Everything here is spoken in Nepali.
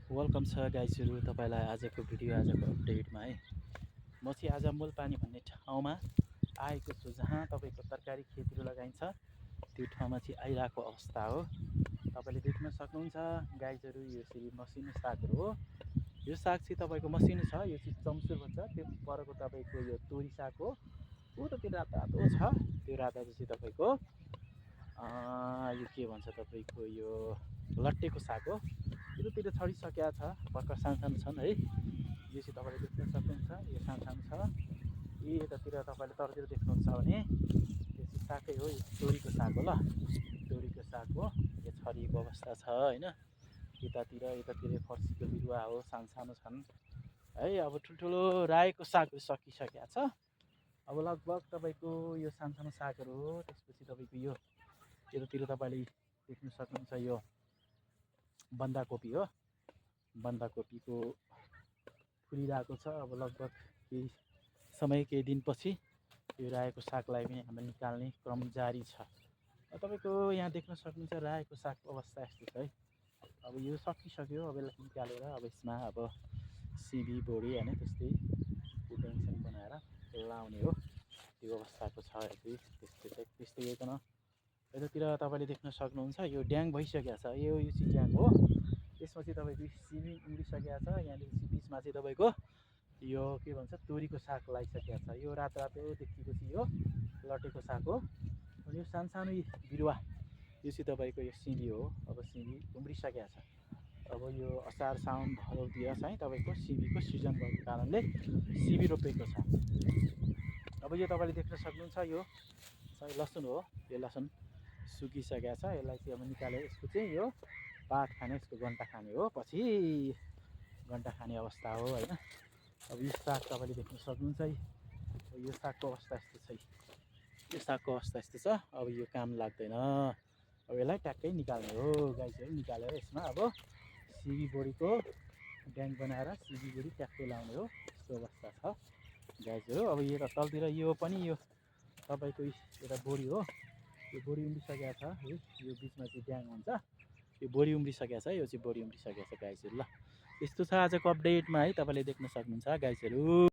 वेलकम छ गाइजहरू तपाईँलाई आजको आजको अपडेटमा है। म चाहिँ आज मूलपानी भन्ने ठाउँमा आएको छु, जहाँ तपाईँको तरकारी खेतीहरू लगाइन्छ त्यो ठाउँमा चाहिँ आइरहेको अवस्था हो। तपाईँले देख्न सक्नुहुन्छ गाइजहरू, यो चाहिँ मसिनो सागहरू हो। यो साग चाहिँ तपाईँको मसिनो छ, यो चाहिँ चम्सुर भन्छ। त्यो परको तपाईँको यो तोरी साग हो। उतातिर रातो रातो छ, त्यो रातो चाहिँ तपाईँको यो के भन्छ तपाईँको यो लट्टेको साग हो। यतातिर छरिसकेका छ, भर्खर सानो छन् है। यो चाहिँ तपाईँले देख्न सक्नुहुन्छ, यो सानो छ। यतातिर तपाईँले तलतिर देख्नुहुन्छ भने यो चाहिँ सागै हो, यो तोरीको साग हो। ल, तोरीको साग हो। यो छरिएको अवस्था छ होइन। यतातिर फर्सीको बिरुवा हो, सानो छन् है। अब ठुल्ठुलो रायोको सागहरू सकिसकेको छ। अब लगभग तपाईँको यो सानो सागहरू हो। त्यसपछि तपाईँको यो यतातिर तपाईँले देख्न सक्नुहुन्छ, यो बन्दाकोपी हो। बन्दाकोपीको फुलिरहेको छ। अब लगभग केही दिनपछि यो रायोको सागलाई पनि हामीले निकाल्ने क्रम जारी छ। तपाईँको यहाँ देख्न सक्नुहुन्छ रायोको सागको अवस्था यस्तो छ है। अब यो सकिसक्यो, अब यसलाई निकालेर अब यसमा अब सिबी बोडी होइन त्यस्तै पुडेङसेङ बनाएर लाउने हो, त्यो अवस्थाको छ। त्यस्तै गरिकन यतातिर तपाईँले देख्न सक्नुहुन्छ यो ड्याङ भइसकेको छ। यो चाहिँ ड्याङ हो। त्यसमा चाहिँ तपाईँको सिमी उम्रिसकेको छ। यहाँनिर चाहिँ बिचमा चाहिँ तपाईँको यो के भन्छ तोरीको साग लगाइसकेको छ। यो रातो देखिएको चाहिँ यो लटेको साग हो। अनि यो सानो बिरुवा यो चाहिँ तपाईँको यो सिमी हो। अब सिमी उम्रिसकेको छ। अब यो असार साउन भदौतिर चाहिँ तपाईँको सिमीको सिजन भएको कारणले सिमी रोपेको छ। अब यो तपाईँले देख्न सक्नुहुन्छ, यो चाहिँ लसुन हो। यो लसुन सुकिसकेको छ। यसलाई चाहिँ अब निकालेर यसको चाहिँ यो पात खाने, यसको गन्टा खाने हो। पछि गन्टा खाने अवस्था हो होइन। अब यो साग तपाईँले देख्न सक्नुहुन्छ, यो सागको अवस्था यस्तो छ। यो सागको अवस्था यस्तो छ। अब यो काम लाग्दैन। अब यसलाई ट्याक्कै निकाल्ने हो गाइजहरू। निकालेर यसमा अब सिबी बोडीको ड्याङ बनाएर सिबी बोडी ट्याक्कै लाउने हो, यस्तो अवस्था छ गाइजहरू। अब यो तलतिर यो पनि यो तपाईँको एउटा बोडी हो। यो बोडी उम्रिसकेको छ है। यो बिचमा चाहिँ ड्याङ हुन्छ, यो बोडी उम्रिसकेको छ। यो चाहिँ बोडी उम्रिसकेको छ गाइजहरू। ल, यस्तो छ आजको अपडेटमा है, तपाईँले देख्न सक्नुहुन्छ गाइजहरू।